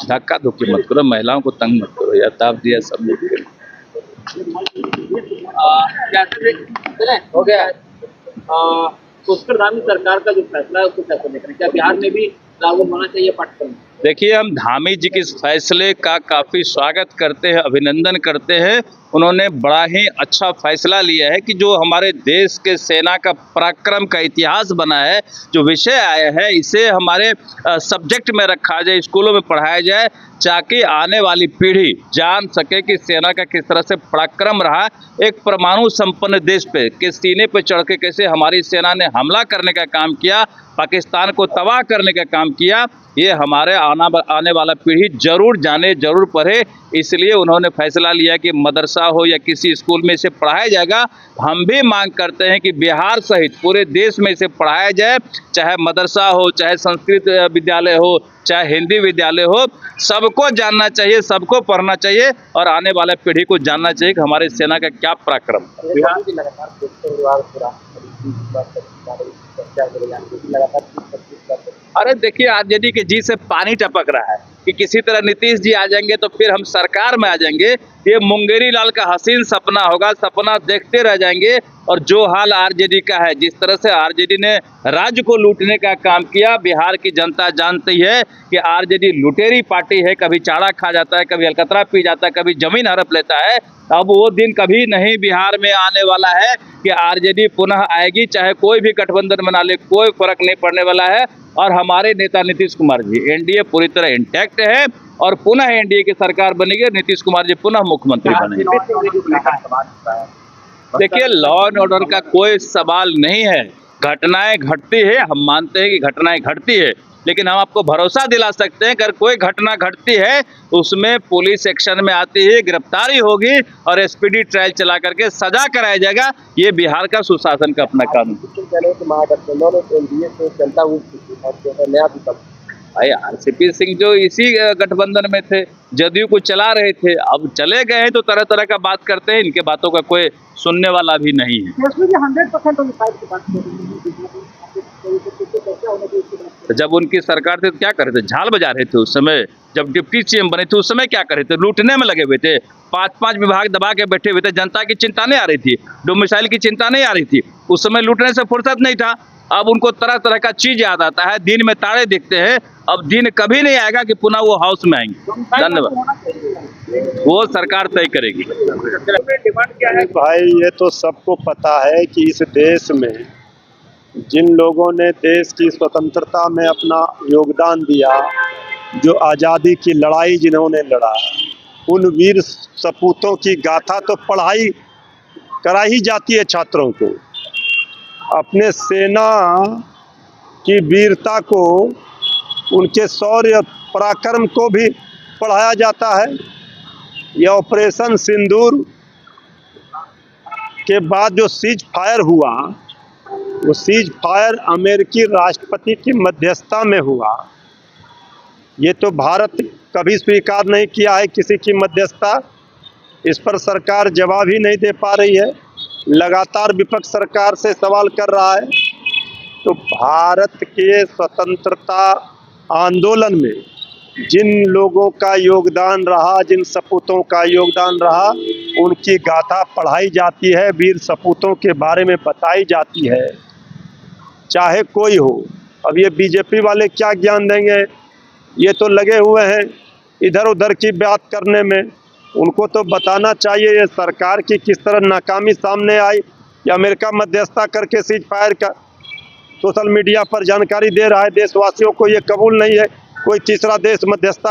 धक्का धुक्की मत करो, महिलाओं को तंग मत करो, या ताप दिया सब लोग के लिए। हो गया। पुष्कर सरकार का जो फैसला है उसको कैसे देख रहे हैं? क्या बिहार में भी लागू होना चाहिए पाठ्यक्रम? देखिए, हम धामी जी के इस फैसले का काफ़ी स्वागत करते हैं, अभिनंदन करते हैं। उन्होंने बड़ा ही अच्छा फैसला लिया है कि जो हमारे देश के सेना का पराक्रम का इतिहास बना है, जो विषय आया है, इसे हमारे सब्जेक्ट में रखा जाए, स्कूलों में पढ़ाया जाए, ताकि आने वाली पीढ़ी जान सके कि सेना का किस तरह से पराक्रम रहा। एक परमाणु संपन्न देश पे के सीने पे चढ़ के कैसे हमारी सेना ने हमला करने का काम किया, पाकिस्तान को तबाह करने का काम किया, ये हमारे आने वाला पीढ़ी जरूर जाने, जरूर पढ़े। इसलिए उन्होंने फैसला लिया कि मदरसा हो या किसी स्कूल में इसे पढ़ाया जाएगा। हम भी मांग करते हैं कि बिहार सहित पूरे देश में इसे पढ़ाया जाए, चाहे मदरसा हो, चाहे संस्कृत विद्यालय हो, चाहे हिंदी विद्यालय हो, सबको जानना चाहिए, सबको पढ़ना चाहिए और आने वाले पीढ़ी को जानना चाहिए कि हमारी सेना का क्या पराक्रम है। अरे देखिए, आरजेडी के जी से पानी टपक रहा है कि किसी तरह नीतीश जी आ जाएंगे तो फिर हम सरकार में आ जाएंगे। ये मुंगेरी लाल का हसीन सपना होगा, सपना देखते रह जाएंगे। और जो हाल आरजेडी का है, जिस तरह से आरजेडी ने राज्य को लूटने का काम किया, बिहार की जनता जानती है कि आरजेडी लुटेरी पार्टी है। कभी चाड़ा खा जाता है, कभी अलकतरा पी जाता है, कभी जमीन हड़प लेता है। अब वो दिन कभी नहीं बिहार में आने वाला है कि आरजेडी पुनः आएगी, चाहे कोई भी गठबंधन बना ले, कोई फर्क नहीं पड़ने वाला है। और हमारे नेता नीतीश कुमार जी, एनडीए पूरी तरह इंटैक्ट है और पुनः एनडीए की सरकार बनेगी, नीतीश कुमार जी पुनः मुख्यमंत्री बनेंगे। देखिए, लॉ एंड ऑर्डर का कोई सवाल नहीं है। घटनाएं घटती है, हम मानते हैं कि घटनाएं घटती है, लेकिन हम आपको भरोसा दिला सकते हैं कि अगर कोई घटना घटती है उसमें पुलिस एक्शन में आती है, गिरफ्तारी होगी और एसपीडी ट्रायल चला करके सजा कराया जाएगा। ये बिहार का सुशासन का अपना कानून। भाई, आरसीपी सिंह जो इसी गठबंधन में थे, जदयू को चला रहे थे, अब चले गए हैं तो तरह तरह का बात करते हैं। इनके बातों का कोई सुनने वाला भी नहीं है। तो जब उनकी सरकार थी तो क्या कर रहे थे? झाल बजा रहे थे उस समय। जब डिप्टी सीएम बने थे उस समय क्या कर रहे थे? लूटने में लगे हुए थे। 5-5 विभाग दबा के बैठे हुए थे। जनता की चिंता नहीं आ रही थी, डोमिसाइल की चिंता नहीं आ रही थी। उस समय लूटने से फुर्सत नहीं था। अब उनको तरह तरह का चीज याद आता है, दिन में तारे दिखते हैं। अब दिन कभी नहीं आएगा कि पुनः वो हाउस में आएंगे। धन्यवाद। वो सरकार तय करेगी। भाई, ये तो सबको पता है कि इस देश में जिन लोगों ने देश की स्वतंत्रता में अपना योगदान दिया, जो आज़ादी की लड़ाई जिन्होंने लड़ा, उन वीर सपूतों की गाथा तो पढ़ाई करा ही जाती है छात्रों को। अपने सेना की वीरता को, उनके शौर्य पराक्रम को भी पढ़ाया जाता है। यह ऑपरेशन सिंदूर के बाद जो सीज फायर हुआ, वो सीज फायर अमेरिकी राष्ट्रपति की मध्यस्थता में हुआ। ये तो भारत कभी स्वीकार नहीं किया है किसी की मध्यस्थता। इस पर सरकार जवाब ही नहीं दे पा रही है, लगातार विपक्ष सरकार से सवाल कर रहा है। तो भारत के स्वतंत्रता आंदोलन में जिन लोगों का योगदान रहा, जिन सपूतों का योगदान रहा, उनकी गाथा पढ़ाई जाती है, वीर सपूतों के बारे में बताई जाती है, चाहे कोई हो। अब ये बीजेपी वाले क्या ज्ञान देंगे? ये तो लगे हुए हैं इधर उधर की बात करने में। उनको तो बताना चाहिए ये सरकार की किस तरह नाकामी सामने आई। या अमेरिका मध्यस्थता करके सीज फायर का सोशल मीडिया पर जानकारी दे रहा है देशवासियों को। ये कबूल नहीं है कोई तीसरा देश मध्यस्थता